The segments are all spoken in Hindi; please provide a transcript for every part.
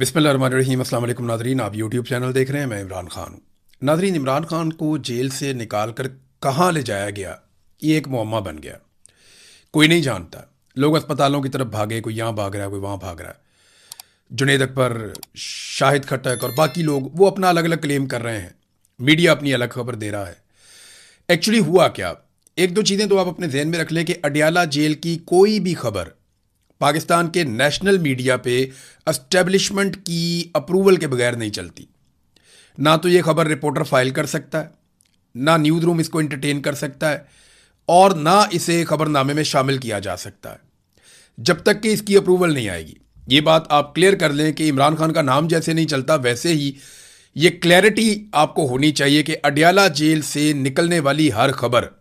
बिस्मिल्लाहिर्रहमानिर्रहीम। अस्सलाम वालेकुम नाज़रीन, आप यूट्यूब चैनल देख रहे हैं। मैं इमरान खान हूँ। नाज़रीन, इमरान खान को जेल से निकाल कर कहाँ ले जाया गया, ये एक मुअम्मा बन गया। कोई नहीं जानता। लोग अस्पतालों की तरफ भागे, कोई यहाँ भाग रहा है, कोई वहाँ भाग रहा है। जुनेद अकबर, शाहिद खट्टक और बाकी लोग वो अपना अलग अलग क्लेम कर रहे हैं। मीडिया अपनी अलग खबर दे रहा है। एक्चुअली हुआ क्या, एक दो चीज़ें तो आप अपने जहन में रख लें कि अडियाला जेल की कोई भी खबर पाकिस्तान के नेशनल मीडिया पे एस्टेब्लिशमेंट की अप्रूवल के बगैर नहीं चलती। ना तो ये खबर रिपोर्टर फाइल कर सकता है, ना न्यूज़ रूम इसको एंटरटेन कर सकता है, और ना इसे खबरनामे में शामिल किया जा सकता है जब तक कि इसकी अप्रूवल नहीं आएगी। ये बात आप क्लियर कर लें कि इमरान खान का नाम जैसे नहीं चलता, वैसे ही ये क्लैरिटी आपको होनी चाहिए कि अडियाला जेल से निकलने वाली हर खबर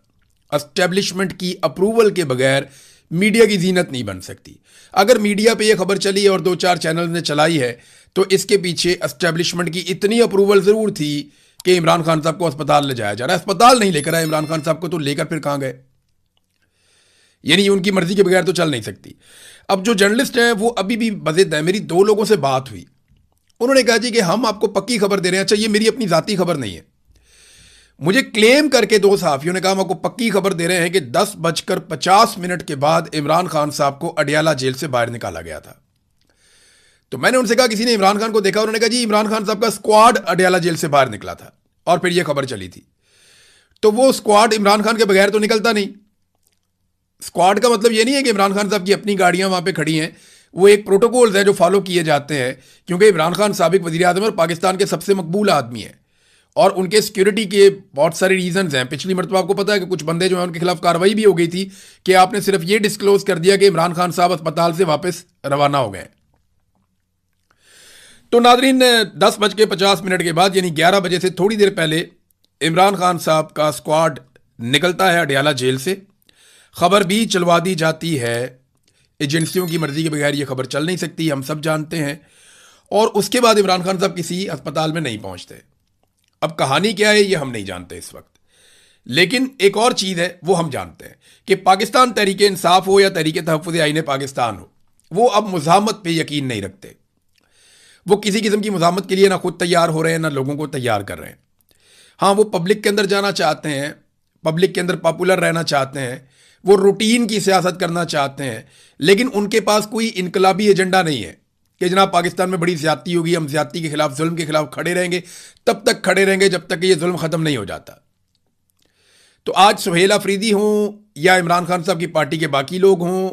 एस्टेब्लिशमेंट की अप्रूवल के बगैर मीडिया की जीनत नहीं बन सकती। अगर मीडिया पे ये खबर चली और दो चार चैनल ने चलाई है तो इसके पीछे एस्टेब्लिशमेंट की इतनी अप्रूवल ज़रूर थी कि इमरान खान साहब को अस्पताल ले जाया जा रहा है। अस्पताल नहीं लेकर आए इमरान खान साहब को, तो लेकर फिर कहाँ गए? यानी उनकी मर्जी के बगैर तो चल नहीं सकती। अब जो जर्नलिस्ट हैं वो अभी भी बज़िद हैं। मेरी दो लोगों से बात हुई, उन्होंने कहा जी कि हम आपको पक्की खबर दे रहे हैं। अच्छा, ये मेरी अपनी ज़ाती खबर नहीं है। मुझे क्लेम करके दो सहाफ़ियों ने कहा हम आपको पक्की खबर दे रहे हैं कि 10:50 के बाद इमरान खान साहब को अडियाला जेल से बाहर निकाला गया था। तो मैंने उनसे कहा किसी ने इमरान खान को देखा? उन्होंने कहा जी इमरान खान साहब का स्क्वाड अडियाला जेल से बाहर निकला था और फिर यह खबर चली थी। तो वो स्क्वाड इमरान खान के बगैर तो निकलता नहीं। स्क्वाड का मतलब ये नहीं है कि इमरान खान साहब की अपनी गाड़ियां वहां पे खड़ी हैं। वो एक प्रोटोकॉल्स हैं जो फॉलो किए जाते हैं, क्योंकि इमरान खान साबिक वज़ीर आज़म और पाकिस्तान के सबसे मकबूल आदमी हैं और उनके सिक्योरिटी के बहुत सारे रीजंस हैं। पिछली मरतबा आपको पता है कि कुछ बंदे जो हैं उनके खिलाफ कार्रवाई भी हो गई थी कि आपने सिर्फ ये डिस्क्लोज कर दिया कि इमरान खान साहब अस्पताल से वापस रवाना हो गए। तो नाजरीन, 10:50 के बाद यानी 11 बजे से थोड़ी देर पहले इमरान खान साहब का स्क्वाड निकलता है अडियाला जेल से। खबर भी चलवा दी जाती है। एजेंसियों की मर्जी के बगैर ये खबर चल नहीं सकती, हम सब जानते हैं। और उसके बाद इमरान खान साहब किसी अस्पताल में नहीं पहुंचते। अब कहानी क्या है ये हम नहीं जानते इस वक्त, लेकिन एक और चीज़ है वो हम जानते हैं कि पाकिस्तान तहरीक इंसाफ हो या तहरीक तहफ़्फ़ुज़ आईन पाकिस्तान हो, वो अब मुज़ाहमत पे यकीन नहीं रखते। वो किसी किस्म की मुज़ाहमत के लिए ना खुद तैयार हो रहे हैं, ना लोगों को तैयार कर रहे हैं। हाँ, वो पब्लिक के अंदर जाना चाहते हैं, पब्लिक के अंदर पॉपुलर रहना चाहते हैं, वो रूटीन की सियासत करना चाहते हैं, लेकिन उनके पास कोई इनकलाबी एजेंडा नहीं है कि जनाब पाकिस्तान में बड़ी ज़्यादती होगी, हम ज़्यादती के खिलाफ, जुल्म के खिलाफ खड़े रहेंगे। तब तक खड़े रहेंगे जब तक कि ये जुल्म ख़त्म नहीं हो जाता। तो आज सुहेल अफरीदी हों या इमरान खान साहब की पार्टी के बाकी लोग हों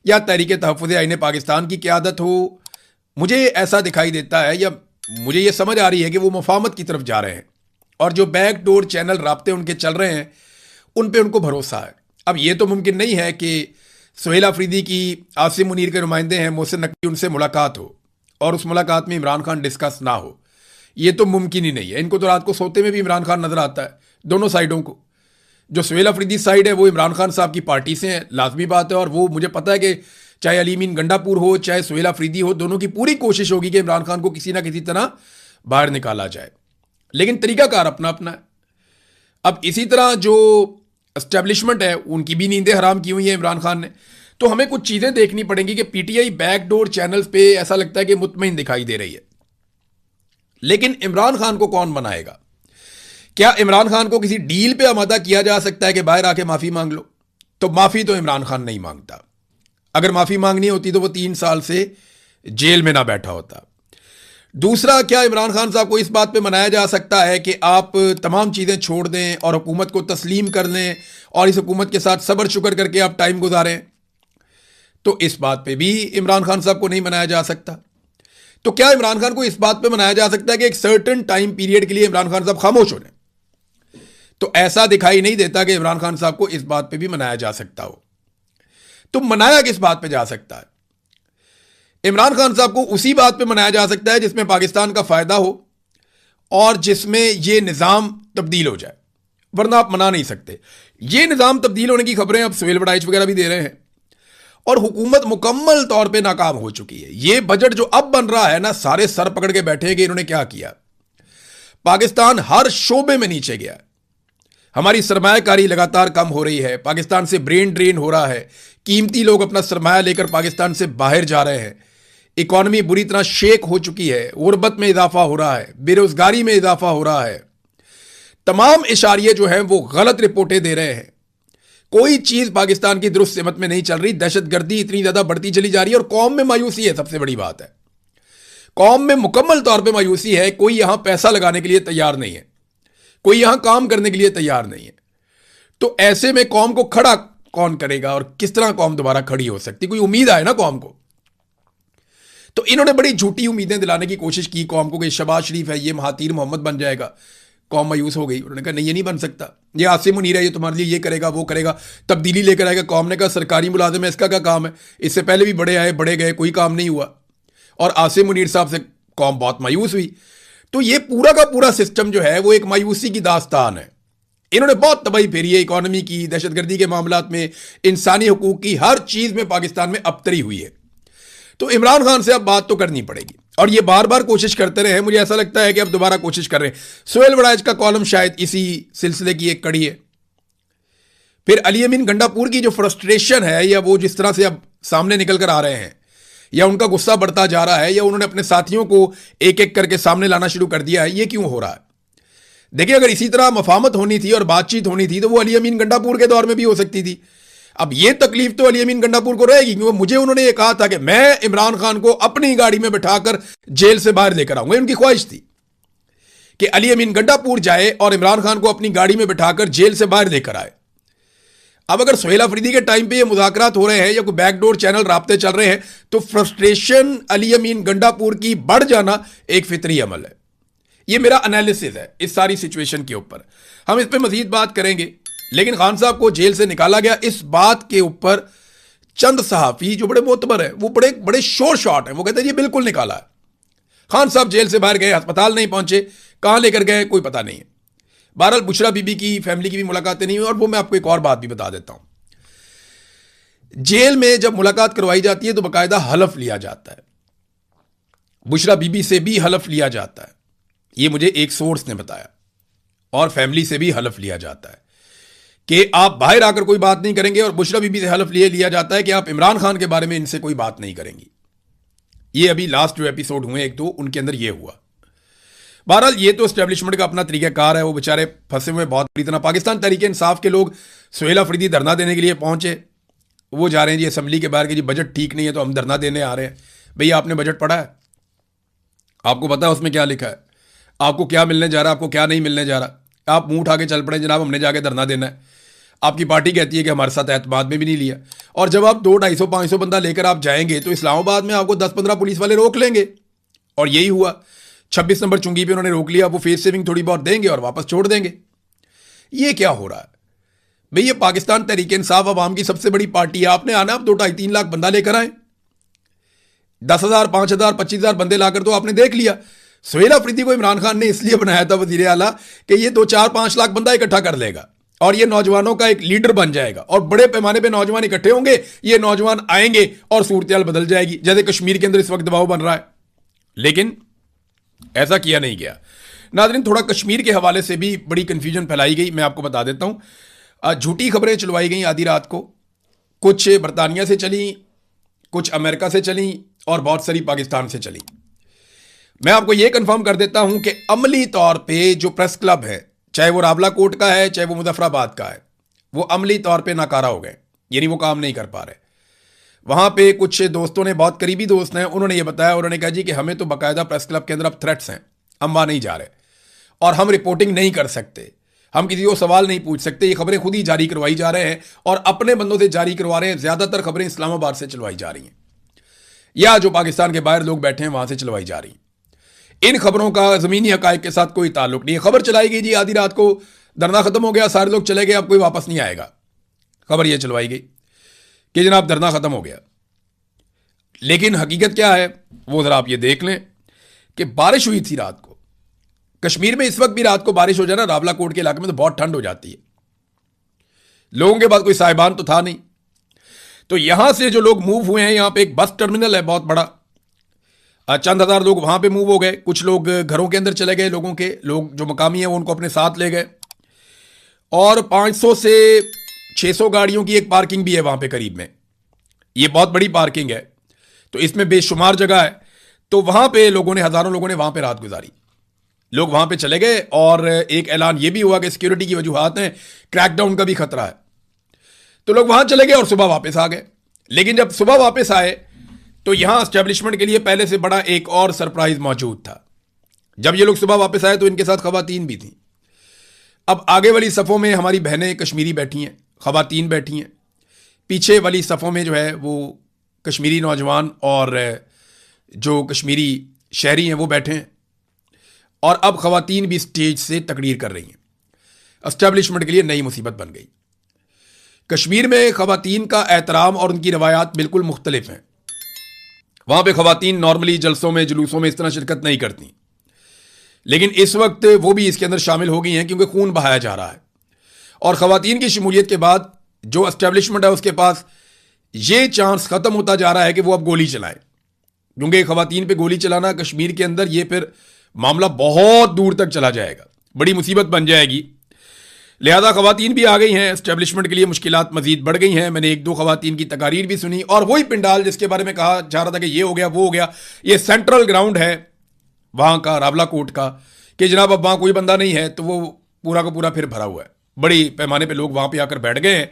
या तहरीक तहफ़्फ़ुज़ आईन पाकिस्तान की क़यादत हो, मुझे ऐसा दिखाई देता है या मुझे ये समझ आ रही है कि वो मुफाहमत की तरफ जा रहे हैं और जो बैक डोर चैनल राब्ते उनके चल रहे हैं उन पे उनको भरोसा है। अब ये तो मुमकिन नहीं है कि सुहेल अफरीदी की आसिम मुनीर के नुमाइंदे हैं मोहसिन नकवी, उनसे मुलाकात हो और उस मुलाकात में इमरान खान डिस्कस ना हो। ये तो मुमकिन ही नहीं है। इनको तो रात को सोते में भी इमरान खान नजर आता है, दोनों साइडों को। जो सुहेल अफरीदी साइड है वो इमरान खान साहब की पार्टी से है, लाजमी बात है। और वो मुझे पता है कि चाहे अलीमीन गंडापुर हो चाहे सुहेल अफरीदी हो, दोनों की पूरी कोशिश होगी कि इमरान खान को किसी ना किसी तरह बाहर निकाला जाए, लेकिन तरीकाकार अपना अपना है। अब इसी तरह जो एस्टेब्लिशमेंट है उनकी भी नींदें हराम की हुई हैं इमरान खान ने। तो हमें कुछ चीज़ें देखनी पड़ेंगी कि पीटीआई बैकडोर चैनल्स पे ऐसा लगता है कि मुतमईन दिखाई दे रही है, लेकिन इमरान खान को कौन बनाएगा? क्या इमरान खान को किसी डील पे आमादा किया जा सकता है कि बाहर आके माफ़ी मांग लो? तो माफ़ी तो इमरान खान नहीं मांगता। अगर माफ़ी मांगनी होती तो वो 3 साल से जेल में ना बैठा होता। दूसरा, क्या इमरान खान साहब को इस बात पे मनाया जा सकता है कि आप तमाम चीज़ें छोड़ दें और हुकूमत को तस्लीम कर लें और इस हुकूमत के साथ सब्र शुक्र करके आप टाइम गुजारें? तो इस बात पे भी इमरान खान साहब को नहीं मनाया जा सकता। तो क्या इमरान खान को इस बात पे मनाया जा सकता है कि एक सर्टेन टाइम पीरियड के लिए इमरान खान साहब खामोश हो जाए? तो ऐसा दिखाई नहीं देता कि इमरान खान साहब को इस बात पे भी मनाया जा सकता हो। तो मनाया किस बात पे जा सकता है? इमरान खान साहब को उसी बात पे मनाया जा सकता है जिसमें पाकिस्तान का फायदा हो और जिसमें यह निज़ाम तब्दील हो जाए, वरना आप मना नहीं सकते। ये निज़ाम तब्दील होने की खबरें अब सुहेल वड़ाइच वगैरह भी दे रहे हैं और हुकूमत मुकम्मल तौर पे नाकाम हो चुकी है। ये बजट जो अब बन रहा है ना, सारे सर पकड़ के बैठे हैं कि इन्होंने क्या किया। पाकिस्तान हर शोबे में नीचे गया। हमारी सरमायाकारी लगातार कम हो रही है, पाकिस्तान से ब्रेन ड्रेन हो रहा है, कीमती लोग अपना सरमाया लेकर पाकिस्तान से बाहर जा रहे हैं। इकॉनमी बुरी तरह शेक हो चुकी है, गुर्बत में इजाफा हो रहा है, बेरोजगारी में इजाफा हो रहा है, तमाम इशारे जो हैं वो गलत रिपोर्टें दे रहे हैं। कोई चीज पाकिस्तान की दुरुस्त सिमत में नहीं चल रही, दहशतगर्दी इतनी ज्यादा बढ़ती चली जा रही है और कौम में मायूसी है। सबसे बड़ी बात है कौम में मुकम्मल तौर पे मायूसी है। कोई यहां पैसा लगाने के लिए तैयार नहीं है, कोई यहां काम करने के लिए तैयार नहीं है। तो ऐसे में कौम को खड़ा कौन करेगा और किस तरह कौम दोबारा खड़ी हो सकती? कोई उम्मीद आए ना कौम को। तो इन्होंने बड़ी झूठी उम्मीदें दिलाने की कोशिश की कौम को कि शहबाज शरीफ है, ये महातीर मोहम्मद बन जाएगा। कौम मायूस हो गई। उन्होंने कहा नहीं, ये नहीं बन सकता, ये आसिम मुनीर है, ये तुम्हारे लिए ये करेगा वो करेगा, तब्दीली लेकर आएगा। कौम ने कहा सरकारी मुलाजिम है, इसका क्या काम है? इससे पहले भी बड़े आए, बड़े गए, कोई काम नहीं हुआ। और आसिम मुनीर साहब से कौम बहुत मायूस हुई। तो ये पूरा का पूरा सिस्टम जो है वो एक मायूसी की दास्तान है। इन्होंने बहुत तबाही फेरी है इकॉनमी की, दहशतगर्दी के मामलात में, इंसानी हुकूक की, हर चीज में पाकिस्तान में अबतरी हुई है। तो इमरान खान से अब बात तो करनी पड़ेगी और ये बार बार कोशिश करते रहे। मुझे ऐसा लगता है कि अब दोबारा कोशिश कर रहे हैं। सोहेल वड़ाइच का कॉलम शायद इसी सिलसिले की एक कड़ी है। फिर अली अमीन गंडापुर की जो फ्रस्ट्रेशन है या वो जिस तरह से अब सामने निकल कर आ रहे हैं या उनका गुस्सा बढ़ता जा रहा है या उन्होंने अपने साथियों को एक एक करके सामने लाना शुरू कर दिया है, ये क्यों हो रहा है? देखिए, अगर इसी तरह मफामत होनी थी और बातचीत होनी थी तो वो अली अमीन गंडापुर के दौर में भी हो सकती थी। अब ये तकलीफ तो अली अमीन गंडापुर को रहेगी क्योंकि मुझे उन्होंने ये कहा था कि मैं इमरान खान को अपनी गाड़ी में बिठाकर जेल से बाहर लेकर आऊंगा। उनकी ख्वाहिश थी कि अली अमीन गंडापुर जाए और इमरान खान को अपनी गाड़ी में बिठाकर जेल से बाहर लेकर आए। अब अगर सुहेल अफरीदी के टाइम पे ये मुज़ाकरात हो रहे हैं या कोई बैकडोर चैनल राब्ते चल रहे हैं तो फ्रस्ट्रेशन अली अमीन गंडापुर की बढ़ जाना एक फितरी अमल है। ये मेरा एनालिसिस है इस सारी सिचुएशन के ऊपर। हम इस पर मजीद बात करेंगे। लेकिन खान साहब को जेल से निकाला गया, इस बात के ऊपर चंद सहाफी जो बड़े मोतबर हैं वो बड़े बड़े शोर शॉट हैं, वो कहते हैं ये बिल्कुल निकाला है। खान साहब जेल से बाहर गए, अस्पताल नहीं पहुंचे, कहां लेकर गए कोई पता नहीं है। बहरहाल बुशरा बीबी की फैमिली की भी मुलाकातें नहीं हुई। और वो मैं आपको एक और बात भी बता देता हूं। जेल में जब मुलाकात करवाई जाती है तो बाकायदा हलफ लिया जाता है। बुशरा बीबी से भी हलफ लिया जाता है, ये मुझे एक सोर्स ने बताया। और फैमिली से भी हलफ लिया जाता है कि आप बाहर आकर कोई बात नहीं करेंगे। और बुशरा बीबी से हलफ लिया जाता है कि आप इमरान खान के बारे में इनसे कोई बात नहीं करेंगी। ये अभी लास्ट जो एपिसोड हुए एक दो, उनके अंदर ये हुआ। बहरहाल ये तो एस्टेब्लिशमेंट का अपना तरीक़ाकार है, वो बेचारे फंसे हुए बहुत बुरी तरह। पाकिस्तान तहरीक इंसाफ के लोग सुहेल अफरीदी धरना देने के लिए पहुंचे, वो जा रहे हैं जी असम्बली के बाहर कि जी बजट ठीक नहीं है तो हम धरना देने आ रहे हैं। भैया आपने बजट पढ़ा है? आपको पता है उसमें क्या लिखा है? आपको क्या मिलने जा रहा है, आपको क्या नहीं मिलने जा रहा? आप मुंह उठा के चल पड़े जनाब हमने जाके धरना देना है। आपकी पार्टी कहती है कि हमारे साथ एतमाद में भी नहीं लिया। और जब आप 200-250-500 बंदा लेकर आप जाएंगे तो इस्लामाबाद में आपको 10-15 पुलिस वाले रोक लेंगे। और यही हुआ। 26 नंबर चुंगी पे उन्होंने रोक लिया। वो फेस सेविंग थोड़ी बहुत देंगे और वापस छोड़ देंगे। ये क्या हो रहा है भाई? ये पाकिस्तान तहरीक इंसाफ अवाम की सबसे बड़ी पार्टी है। आपने आना, आप 2-2.5-3 लाख बंदा लेकर आए। 10,000, 5,000, 25,000 बंदे लाकर तो आपने देख लिया। सुहेल अफरीदी को इमरान खान ने इसलिए बनाया था वजीर आला कि ये 2-4-5 लाख बंदा इकट्ठा कर लेगा और ये नौजवानों का एक लीडर बन जाएगा और बड़े पैमाने पे नौजवान इकट्ठे होंगे, ये नौजवान आएंगे और सूरत बदल जाएगी, जैसे कश्मीर के अंदर इस वक्त दबाव बन रहा है। लेकिन ऐसा किया नहीं गया। नाज़रीन, थोड़ा कश्मीर के हवाले से भी बड़ी कंफ्यूजन फैलाई गई, मैं आपको बता देता हूं। झूठी खबरें चलवाई गई आधी रात को, कुछ बरतानिया से चली, कुछ अमेरिका से चली और बहुत सारी पाकिस्तान से चली। मैं आपको यह कंफर्म कर देता हूं कि अमली तौर पे जो प्रेस क्लब है, चाहे वो रावला कोट का है चाहे वो मुजफ्फराबाद का है, वो अमली तौर पे नाकारा हो गए, यानी वो काम नहीं कर पा रहे। वहां पे कुछ दोस्तों ने, बहुत करीबी दोस्त हैं, उन्होंने ये बताया, उन्होंने कहा जी कि हमें तो बाकायदा प्रेस क्लब के अंदर अब थ्रेट्स हैं, हम वहां नहीं जा रहे और हम रिपोर्टिंग नहीं कर सकते, हम किसी को सवाल नहीं पूछ सकते, ये खबरें खुद ही जारी करवाई जा रहे हैं और अपने बंदों से जारी करवा रहे हैं। ज्यादातर खबरें इस्लामाबाद से चलवाई जा रही हैं या जो पाकिस्तान के बाहर लोग बैठे हैं वहां से चलवाई जा रही हैं। इन खबरों का जमीनी हकायक के साथ कोई ताल्लुक नहीं है। खबर चलाई गई जी आधी रात को, धरना खत्म हो गया, सारे लोग चले गए, अब कोई वापस नहीं आएगा। खबर यह चलवाई गई कि जनाब धरना खत्म हो गया। लेकिन हकीकत क्या है वो जरा आप ये देख लें कि बारिश हुई थी रात को। कश्मीर में इस वक्त भी रात को बारिश हो जाए ना, रावला कोट के इलाके में, तो बहुत ठंड हो जाती है। लोगों के पास कोई साहिबान तो था नहीं। तो यहां से जो लोग मूव हुए हैं, यहां पे एक बस टर्मिनल है बहुत बड़ा, चंद हजार लोग वहां पे मूव हो गए। कुछ लोग घरों के अंदर चले गए, लोगों के लोग जो मकामी हैं वो उनको अपने साथ ले गए। और 500 से 600 गाड़ियों की एक पार्किंग भी है वहां पे करीब में, ये बहुत बड़ी पार्किंग है। तो इसमें बेशुमार जगह है। तो वहां पे लोगों ने, हजारों लोगों ने वहां पे रात गुजारी। लोग वहां पे चले गए और एक ऐलान ये भी हुआ कि सिक्योरिटी की वजूहात हैं, क्रैकडाउन का भी खतरा है। तो लोग वहां चले गए और सुबह वापस आ गए। लेकिन जब सुबह वापस आए तो यहां एस्टेब्लिशमेंट के लिए पहले से बड़ा एक और सरप्राइज मौजूद था। जब ये लोग सुबह वापस आए तो इनके साथ खवातीन भी थी। अब आगे वाली सफ़ों में हमारी बहनें कश्मीरी बैठी हैं, खवातीन बैठी हैं। पीछे वाली सफ़ों में जो है वो कश्मीरी नौजवान और जो कश्मीरी शहरी हैं वो बैठे हैं। और अब खवातीन भी स्टेज से तकरीर कर रही हैं। एस्टेब्लिशमेंट के लिए नई मुसीबत बन गई। कश्मीर में खवातीन का एहतराम और उनकी रवायात बिल्कुल मुख्तलिफ हैं। वहां पे खवातीन नॉर्मली जलसों में, जुलूसों में इस तरह शिरकत नहीं करती, लेकिन इस वक्त वो भी इसके अंदर शामिल हो गई हैं क्योंकि खून बहाया जा रहा है। और खवातीन की शमूलियत के बाद जो एस्टेब्लिशमेंट है उसके पास ये चांस खत्म होता जा रहा है कि वो अब गोली चलाएं, क्योंकि खवातीन पे गोली चलाना कश्मीर के अंदर ये फिर मामला बहुत दूर तक चला जाएगा, बड़ी मुसीबत बन जाएगी। लिहाजा खवातीन भी आ गई हैं। एस्टेब्लिशमेंट के लिए मुश्किलात मजीद बढ़ गई हैं। मैंने एक दो खवातीन की तकारीर भी सुनी और वही पिंडाल जिसके बारे में कहा जा रहा था कि ये हो गया वो हो गया, ये सेंट्रल ग्राउंड है वहां का, रावला कोट का, कि जनाब अब वहां कोई बंदा नहीं है, तो वो पूरा का पूरा फिर भरा हुआ है। बड़ी पैमाने पर लोग वहां पर आकर बैठ गए हैं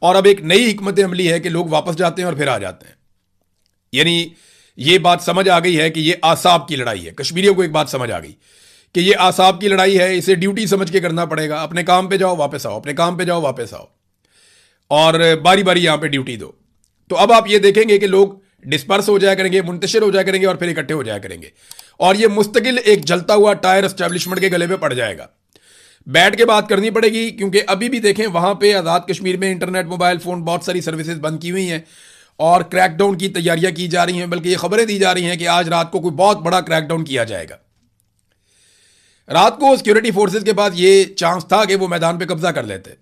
और अब एक नई हिकमत अमली है कि लोग वापस जाते हैं और फिर आ जाते हैं। यानी ये बात समझ आ गई है कि ये आसाब की लड़ाई है। कश्मीरियों को एक बात समझ आ गई कि ये आसाब की लड़ाई है, इसे ड्यूटी समझ के करना पड़ेगा। अपने काम पे जाओ वापस आओ, अपने काम पे जाओ वापस आओ, और बारी बारी यहां पे ड्यूटी दो। तो अब आप ये देखेंगे कि लोग डिस्पर्स हो जाया करेंगे, मुंतशिर हो जाया करेंगे और फिर इकट्ठे हो जाया करेंगे, और ये मुस्तकिल एक जलता हुआ टायर एस्टेब्लिशमेंट के गले पे पड़ जाएगा। बैठ के बात करनी पड़ेगी, क्योंकि अभी भी देखें वहां पे आज़ाद कश्मीर में इंटरनेट, मोबाइल फोन, बहुत सारी सर्विसेज बंद की हुई हैं और क्रैकडाउन की तैयारियां की जा रही हैं। बल्कि ये खबरें दी जा रही हैं कि आज रात को कोई बहुत बड़ा क्रैकडाउन किया जाएगा। रात को सिक्योरिटी फोर्सेस के पास ये चांस था कि वो मैदान पे कब्जा कर लेते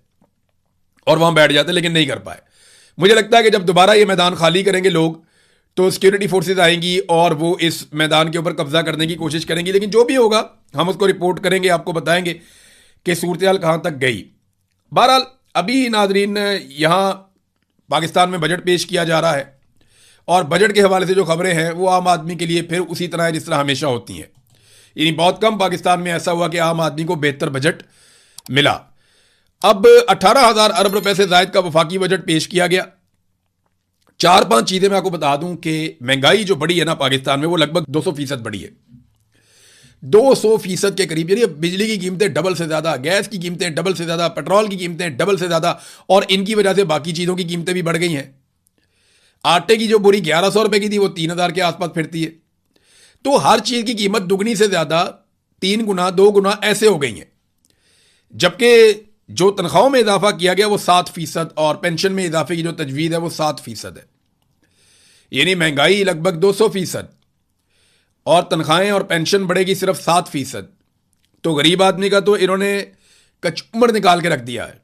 और वहां बैठ जाते, लेकिन नहीं कर पाए। मुझे लगता है कि जब दोबारा ये मैदान खाली करेंगे लोग, तो सिक्योरिटी फोर्सेस आएंगी और वो इस मैदान के ऊपर कब्जा करने की कोशिश करेंगी। लेकिन जो भी होगा हम उसको रिपोर्ट करेंगे, आपको बताएंगे कि सूरत हाल कहां तक गई। बहरहाल अभी नाजरीन यहां पाकिस्तान में बजट पेश किया जा रहा है और बजट के हवाले से जो खबरें हैं वो आम आदमी के लिए फिर उसी तरह है जिस तरह हमेशा होती हैं। यानी बहुत कम पाकिस्तान में ऐसा हुआ कि आम आदमी को बेहतर बजट मिला। अब 18,000 अरब रुपए से जायद का वफाकी बजट पेश किया गया। 4-5 चीजें मैं आपको बता दूं कि महंगाई जो बढ़ी है ना पाकिस्तान में, वो लगभग 200% बढ़ी है। 200% के करीब। यानी बिजली की कीमतें डबल से ज्यादा, गैस की कीमतें डबल से ज्यादा, पेट्रोल की कीमतें डबल से ज्यादा, और इनकी वजह से बाकी चीजों की कीमतें भी बढ़ गई हैं। आटे की जो बोरी 1100 रुपए की थी वो 3,000 के आसपास फिरती है। तो हर चीज की कीमत दुगनी से ज्यादा, 3 गुना 2 गुना ऐसे हो गई है। जबकि जो तनख्वाहों में इजाफा किया गया वो 7% और पेंशन में इजाफे की जो तजवीज है वो 7% है। यानी महंगाई लगभग 200% और तनख्वाहें और पेंशन बढ़ेगी सिर्फ 7%। तो गरीब आदमी का तो इन्होंने कचूमर निकाल के रख दिया है।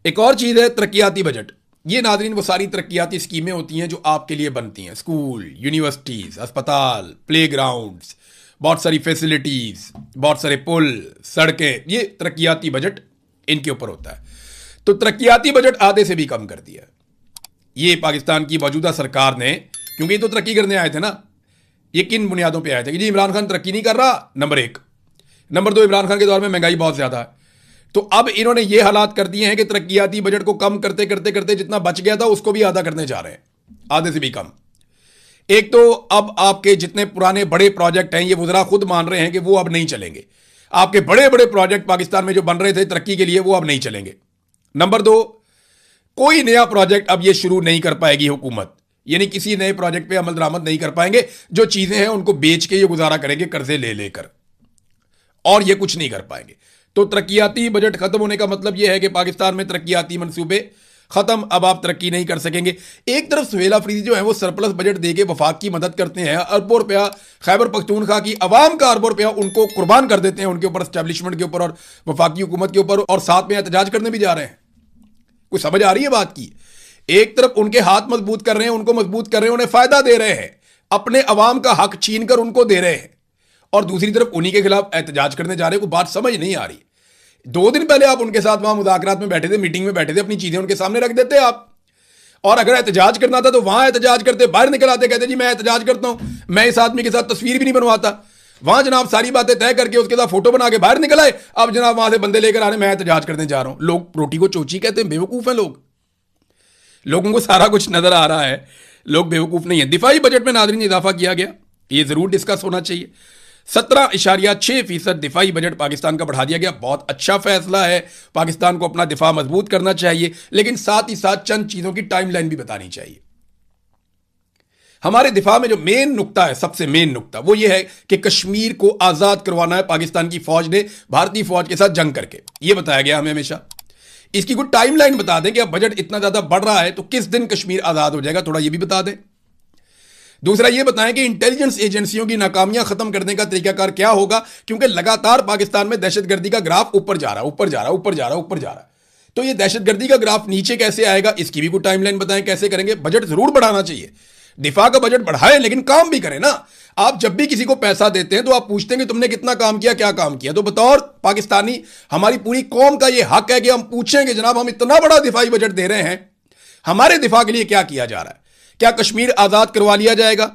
एक और चीज है तरक्याती बजट। ये नाज़रीन वो सारी तरक्याती स्कीमें होती हैं जो आपके लिए बनती हैं। स्कूल, यूनिवर्सिटीज़, अस्पताल, प्ले ग्राउंड्स, बहुत सारी फैसिलिटीज़, बहुत सारे पुल, सड़कें, ये तरक्याती बजट इनके ऊपर होता है। तो तरक्याती बजट आधे से भी कम कर दिया ये पाकिस्तान की मौजूदा सरकार ने, क्योंकि ये तो तरक्की करने आए थे ना। ये किन बुनियादों पर आए थे कि जी इमरान खान तरक्की नहीं कर रहा, नंबर 1। नंबर 2, इमरान खान के दौर में महंगाई बहुत ज़्यादा है। तो अब इन्होंने ये हालात कर दिए हैं कि तरक्याती बजट को कम करते करते करते जितना बच गया था उसको भी आधा करने जा रहे हैं, आधे से भी कम। एक तो अब आपके जितने पुराने बड़े प्रोजेक्ट हैं, ये वज़रा खुद मान रहे हैं कि वो अब नहीं चलेंगे। आपके बड़े बड़े प्रोजेक्ट पाकिस्तान में जो बन रहे थे तरक्की के लिए, वो अब नहीं चलेंगे। नंबर 2, कोई नया प्रोजेक्ट अब ये शुरू नहीं कर पाएगी हुकूमत। यानी किसी नए प्रोजेक्ट पे अमल दरामद नहीं कर पाएंगे। जो चीजें हैं उनको बेच के ये गुजारा करेंगे कर्जे ले लेकर, और ये कुछ नहीं कर पाएंगे। तो तरक्याती बजट खत्म होने का मतलब यह है कि पाकिस्तान में तरक्याती मंसूबे खत्म। अब आप तरक्की नहीं कर सकेंगे। एक तरफ सुहेल अफरीदी जो है वो सरप्लस बजट देके वफाक की मदद करते हैं, अरबों रुपया खैबर पख्तूनख्वा की अवाम का अरबों रुपया उनको कुर्बान कर देते हैं, उनके ऊपर, एस्टेब्लिशमेंट के ऊपर और वफाकी हुकूमत के ऊपर, और साथ में एहतजाज करने भी जा रहे हैं। कुछ समझ आ रही है बात की? एक तरफ उनके हाथ मजबूत कर रहे हैं, उनको मजबूत कर रहे हैं, उन्हें फायदा दे रहे हैं, अपने अवाम का हक छीन कर उनको दे रहे हैं, और दूसरी तरफ उन्हीं के खिलाफ एहतजाज करने जा रहे हैं। को बात समझ नहीं आ रही। 2 दिन पहले आप उनके साथ वहां मुज़ाकरात में बैठे थे, मीटिंग में बैठे थे, अपनी चीजें उनके सामने रख देते आप, और अगर एहतजाज करना था तो वहां एहतजाज करते, बाहर निकल आते, कहते जी मैं एहतजाज करता हूं, मैं इस आदमी के साथ तस्वीर भी नहीं बनवाता। वहां जनाब सारी बातें तय करके उसके साथ फोटो बना के बाहर निकल आए। अब जनाब वहां से बंदे लेकर आ रहे, मैं एहतजाज करने जा रहा हूं। लोग रोटी को चोची कहते हैं, बेवकूफ है लोग। लोगों को सारा कुछ नजर आ रहा है, लोग बेवकूफ नहीं है। दिफाई बजट में नाज़रीन इजाफा किया गया, ये जरूर डिस्कस होना चाहिए। 17.6% दिफाई बजट पाकिस्तान का बढ़ा दिया गया। बहुत अच्छा फैसला है, पाकिस्तान को अपना दिफा मजबूत करना चाहिए, लेकिन साथ ही साथ चंद चीजों की टाइमलाइन भी बतानी चाहिए। हमारे दिफा में जो मेन नुक्ता है, सबसे मेन नुक्ता वो ये है कि कश्मीर को आजाद करवाना है पाकिस्तान की फौज ने भारतीय फौज के साथ जंग करके, ये बताया गया हमें हमेशा। इसकी कोई टाइमलाइन बता दें कि अब बजट इतना ज्यादा बढ़ रहा है तो किस दिन कश्मीर आजाद हो जाएगा, थोड़ा ये भी बता दें। दूसरा ये बताएं कि इंटेलिजेंस एजेंसियों की नाकामियां खत्म करने का तरीकाकार क्या होगा, क्योंकि लगातार पाकिस्तान में दहशतगर्दी का ग्राफ ऊपर जा रहा है, ऊपर जा रहा है, ऊपर जा रहा है, ऊपर जा रहा है। तो ये दहशतगर्दी का ग्राफ नीचे कैसे आएगा, इसकी भी कोई टाइमलाइन बताएं, कैसे करेंगे। बजट जरूर बढ़ाना चाहिए, दिफा का बजट बढ़ाएं, लेकिन काम भी करें ना। आप जब भी किसी को पैसा देते हैं तो आप पूछते हैं कि तुमने कितना काम किया, क्या काम किया। तो बतौर पाकिस्तानी हमारी पूरी कौम का यह हक है कि हम पूछें कि जनाब हम इतना बड़ा दिफाई बजट दे रहे हैं, हमारे दिफा के लिए क्या किया जा रहा है। क्या कश्मीर आजाद करवा लिया जाएगा?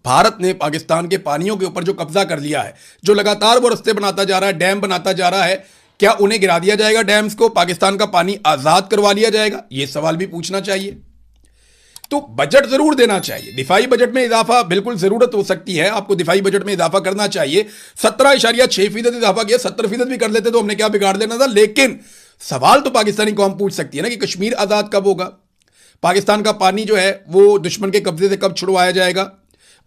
भारत ने पाकिस्तान के पानियों के ऊपर जो कब्जा कर लिया है, जो लगातार वो रस्ते बनाता जा रहा है, डैम बनाता जा रहा है, क्या उन्हें गिरा दिया जाएगा डैम्स को? पाकिस्तान का पानी आजाद करवा लिया जाएगा? यह सवाल भी पूछना चाहिए। तो बजट जरूर देना चाहिए। दिफाई बजट में इजाफा बिल्कुल जरूरत हो सकती है, आपको दिफाई बजट में इजाफा करना चाहिए। 17.6% इजाफा किया, 70% भी कर लेते तो हमने क्या बिगाड़ लेना था। लेकिन सवाल तो पाकिस्तानी कौम पूछ सकती है ना कि कश्मीर आजाद कब होगा, पाकिस्तान का पानी जो है वो दुश्मन के कब्जे से कब छुड़वाया जाएगा,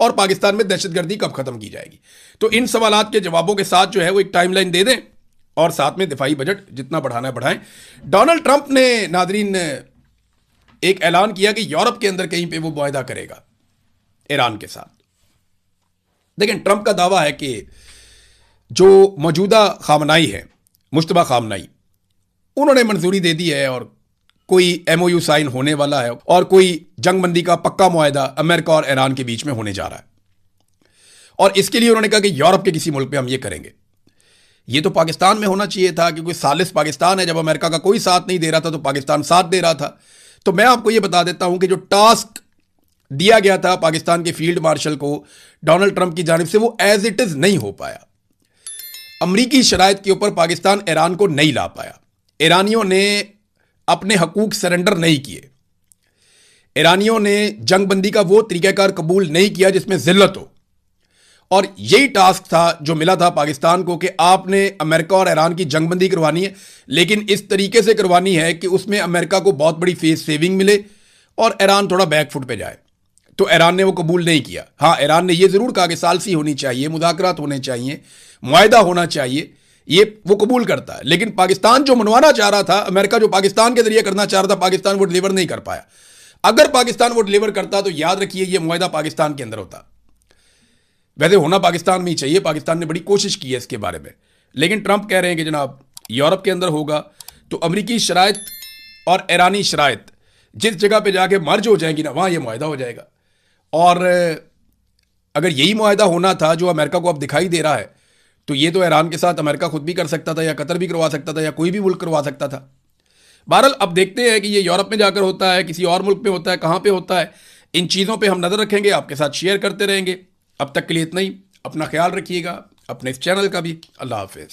और पाकिस्तान में दहशतगर्दी कब खत्म की जाएगी। तो इन सवालात के जवाबों के साथ जो है वो एक टाइमलाइन दे दें, और साथ में दिफाई बजट जितना बढ़ाना है बढ़ाएं। डोनाल्ड ट्रंप ने नाजरीन एक ऐलान किया कि यूरोप के अंदर कहीं पे वो मुआहदा करेगा ईरान के साथ। लेकिन ट्रंप का दावा है कि जो मौजूदा खामनाई है, मुश्तबा खामनाई, उन्होंने मंजूरी दे दी है और कोई एमओयू साइन होने वाला है और कोई जंगबंदी का पक्का मुआहदा अमेरिका और ईरान के बीच में होने जा रहा है। और इसके लिए उन्होंने कहा कि यूरोप के किसी मुल्क पे हम ये करेंगे। ये तो पाकिस्तान में होना चाहिए था, क्योंकि सालिस पाकिस्तान है। जब अमेरिका का कोई साथ नहीं दे रहा था तो पाकिस्तान साथ दे रहा था। तो मैं आपको ये बता देता हूं कि जो टास्क दिया गया था पाकिस्तान के फील्ड मार्शल को डोनाल्ड ट्रंप की जानिब से, वो एज इट इज नहीं हो पाया। अमरीकी शराइत के ऊपर पाकिस्तान ईरान को नहीं ला पाया। ईरानियों ने अपने हकूक सरेंडर नहीं किए। ईरानियों ने जंगबंदी का वो तरीकाकार कबूल नहीं किया जिसमें जिल्लत हो। और यही टास्क था जो मिला था पाकिस्तान को कि आपने अमेरिका और ईरान की जंगबंदी करवानी है, लेकिन इस तरीके से करवानी है कि उसमें अमेरिका को बहुत बड़ी फेस सेविंग मिले और ईरान थोड़ा बैकफुट पे जाए। तो ईरान ने वो कबूल नहीं किया। हाँ, ईरान ने ये जरूर कहा कि सालसी होनी चाहिए, मुज़ाकरात होने चाहिए, मुआहदा होना चाहिए, ये वो कबूल करता है। लेकिन पाकिस्तान जो मनवाना चाह रहा था, अमेरिका जो पाकिस्तान के जरिए करना चाह रहा था, पाकिस्तान वो डिलीवर नहीं कर पाया। अगर पाकिस्तान वो डिलीवर करता तो याद रखिए ये मुआहदा पाकिस्तान के अंदर होता। वैसे होना पाकिस्तान में ही चाहिए, पाकिस्तान ने बड़ी कोशिश की है इसके बारे में, लेकिन ट्रंप कह रहे हैं कि जनाब यूरोप के अंदर होगा। तो अमरीकी शराइत और ईरानी शराइत जिस जगह पे जाके मर्ज हो जाएंगी ना, वहां ये मुआहदा हो जाएगा। और अगर यही मुआहदा होना था जो अमेरिका को अब दिखाई दे रहा है, तो ये तो ईरान के साथ अमेरिका खुद भी कर सकता था, या कतर भी करवा सकता था, या कोई भी मुल्क करवा सकता था। बहरहाल अब देखते हैं कि ये यूरोप में जाकर होता है, किसी और मुल्क में होता है, कहां पे होता है। इन चीज़ों पे हम नज़र रखेंगे, आपके साथ शेयर करते रहेंगे। अब तक के लिए इतना ही। अपना ख्याल रखिएगा, अपने इस चैनल का भी। अल्लाह हाफिज़।